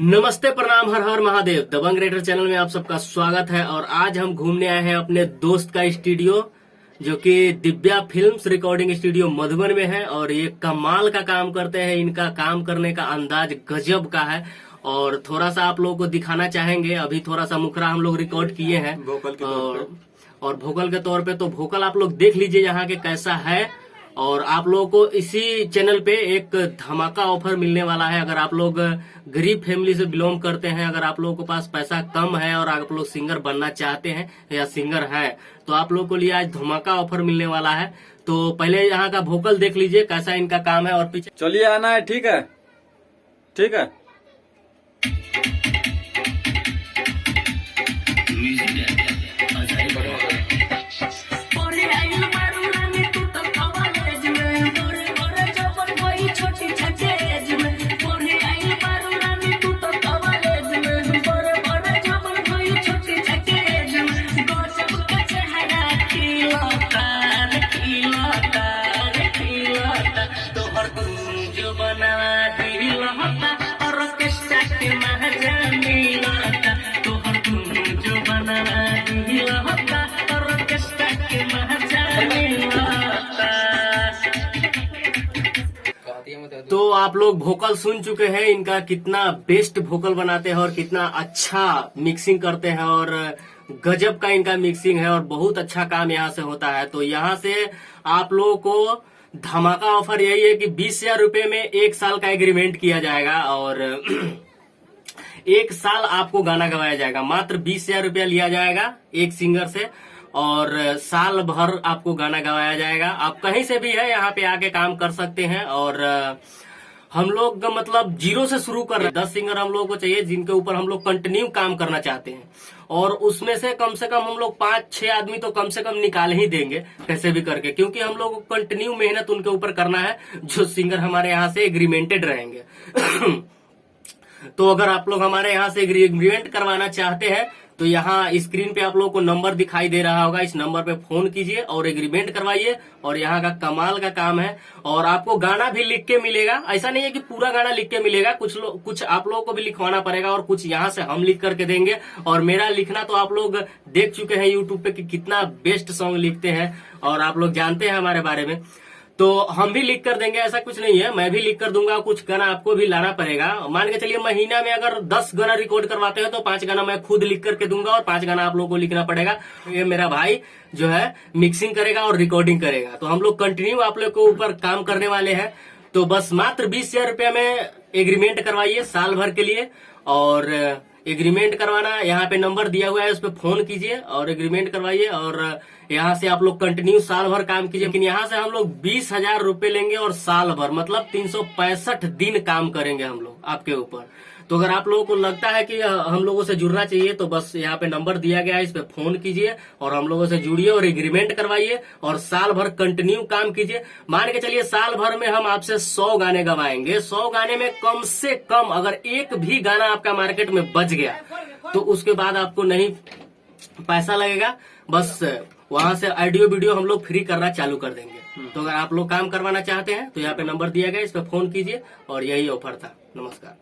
नमस्ते, प्रणाम, हर हर महादेव। दबंग writer channel में आप सबका स्वागत है। और आज हम घूमने आए हैं अपने दोस्त का स्टूडियो, जो कि Divya films recording studio Madhuban में है। और ये कमाल का काम करते हैं। इनका काम करने का अंदाज गजब का है। और थोड़ा सा आप लोगों को दिखाना चाहेंगे। अभी थोड़ा सा मुखरा हम लोग रिकॉर्ड किए हैं वोकल के तौर पे। और वोकल के तौर पे तो वोकल आप लोग देख लीजिए यहाँ के कैसा है। और आप लोगों को इसी चैनल पे एक धमाका ऑफर मिलने वाला है। अगर आप लोग गरीब फैमिली से बिलोंग करते हैं, अगर आप लोगों के पास पैसा कम है और आप लोग सिंगर बनना चाहते हैं या सिंगर हैं, तो आप लोगों को लिए आज धमाका ऑफर मिलने वाला है। तो पहले यहाँ का वोकल देख लीजिए कैसा इनका काम है। और पीछे चलिए आना है, ठीक है ठीक है। तो आप लोग वोकल सुन चुके हैं, इनका कितना बेस्ट वोकल बनाते हैं और कितना अच्छा मिक्सिंग करते हैं। और गजब का इनका मिक्सिंग है और बहुत अच्छा काम यहाँ से होता है। तो यहाँ से आप लोगों को धमाका ऑफर यही है कि 20,000 रुपए में 1 साल का एग्रीमेंट किया जाएगा। और 1 साल आपको गाना गवाया जाएगा। मात्र 20,000 रुपया लिया जाएगा एक सिंगर से, और साल भर आपको गाना गवाया जाएगा। आप कहीं से भी है यहाँ पे आके काम कर सकते हैं। और हम लोग मतलब जीरो से शुरू कर रहे हैं। 10 सिंगर हम लोगों को चाहिए जिनके ऊपर हम लोग कंटिन्यू काम करना चाहते हैं। और उसमें से कम हम लोग 5-6 आदमी तो कम से कम निकाल ही देंगे कैसे भी करके, क्योंकि हम लोग को कंटिन्यू मेहनत उनके ऊपर करना है जो सिंगर हमारे यहाँ से एग्रीमेंटेड रहेंगे। तो अगर आप लोग हमारे यहाँ से एग्रीमेंट करवाना चाहते हैं तो यहाँ स्क्रीन पे आप लोगों को नंबर दिखाई दे रहा होगा। इस नंबर पे फोन कीजिए और एग्रीमेंट करवाइए। और यहाँ का कमाल का काम है। और आपको गाना भी लिख के मिलेगा। ऐसा नहीं है कि पूरा गाना लिख के मिलेगा, कुछ आप लोगों को भी लिखवाना पड़ेगा और कुछ यहाँ से हम लिख करके देंगे। और मेरा लिखना तो आप लोग देख चुके हैं यूट्यूब पे कि कितना बेस्ट सॉन्ग लिखते हैं और आप लोग जानते हैं हमारे बारे में। तो हम भी लिख कर देंगे, ऐसा कुछ नहीं है। मैं भी लिख कर दूंगा। कुछ गाना आपको भी लाना पड़ेगा। मान के चलिए महीना में अगर 10 गाना रिकॉर्ड करवाते हैं तो 5 गाना मैं खुद लिख करके दूंगा और 5 गाना आप लोगों को लिखना पड़ेगा। ये मेरा भाई जो है मिक्सिंग करेगा और रिकॉर्डिंग करेगा। तो हम लोग कंटिन्यू आप लोग के ऊपर काम करने वाले हैं। तो बस मात्र 20,000 रुपया में एग्रीमेंट करवाइए साल भर के लिए। और एग्रीमेंट करवाना यहाँ पे नंबर दिया हुआ है, उस पर फोन कीजिए और एग्रीमेंट करवाइए। और यहाँ से आप लोग कंटिन्यू साल भर काम कीजिए। लेकिन यहाँ से हम लोग 20,000 रुपए लेंगे और साल भर मतलब 365 दिन काम करेंगे हम लोग आपके ऊपर। तो अगर आप लोगों को लगता है कि हम लोगों से जुड़ना चाहिए तो बस यहाँ पे नंबर दिया गया है, इस पे फोन कीजिए और हम लोगों से जुड़िए और एग्रीमेंट करवाइए और साल भर कंटिन्यू काम कीजिए। मान के चलिए साल भर में हम आपसे 100 गाने गवाएंगे। 100 गाने में कम से कम अगर एक भी गाना आपका मार्केट में बच गया तो उसके बाद आपको नहीं पैसा लगेगा। बस वहां से ऑडियो वीडियो हम लोग फ्री करना चालू कर देंगे। तो अगर आप लोग काम करवाना चाहते हैं तो यहाँ पे नंबर दिया गया, इस पे फोन कीजिए। और यही ऑफर था। नमस्कार।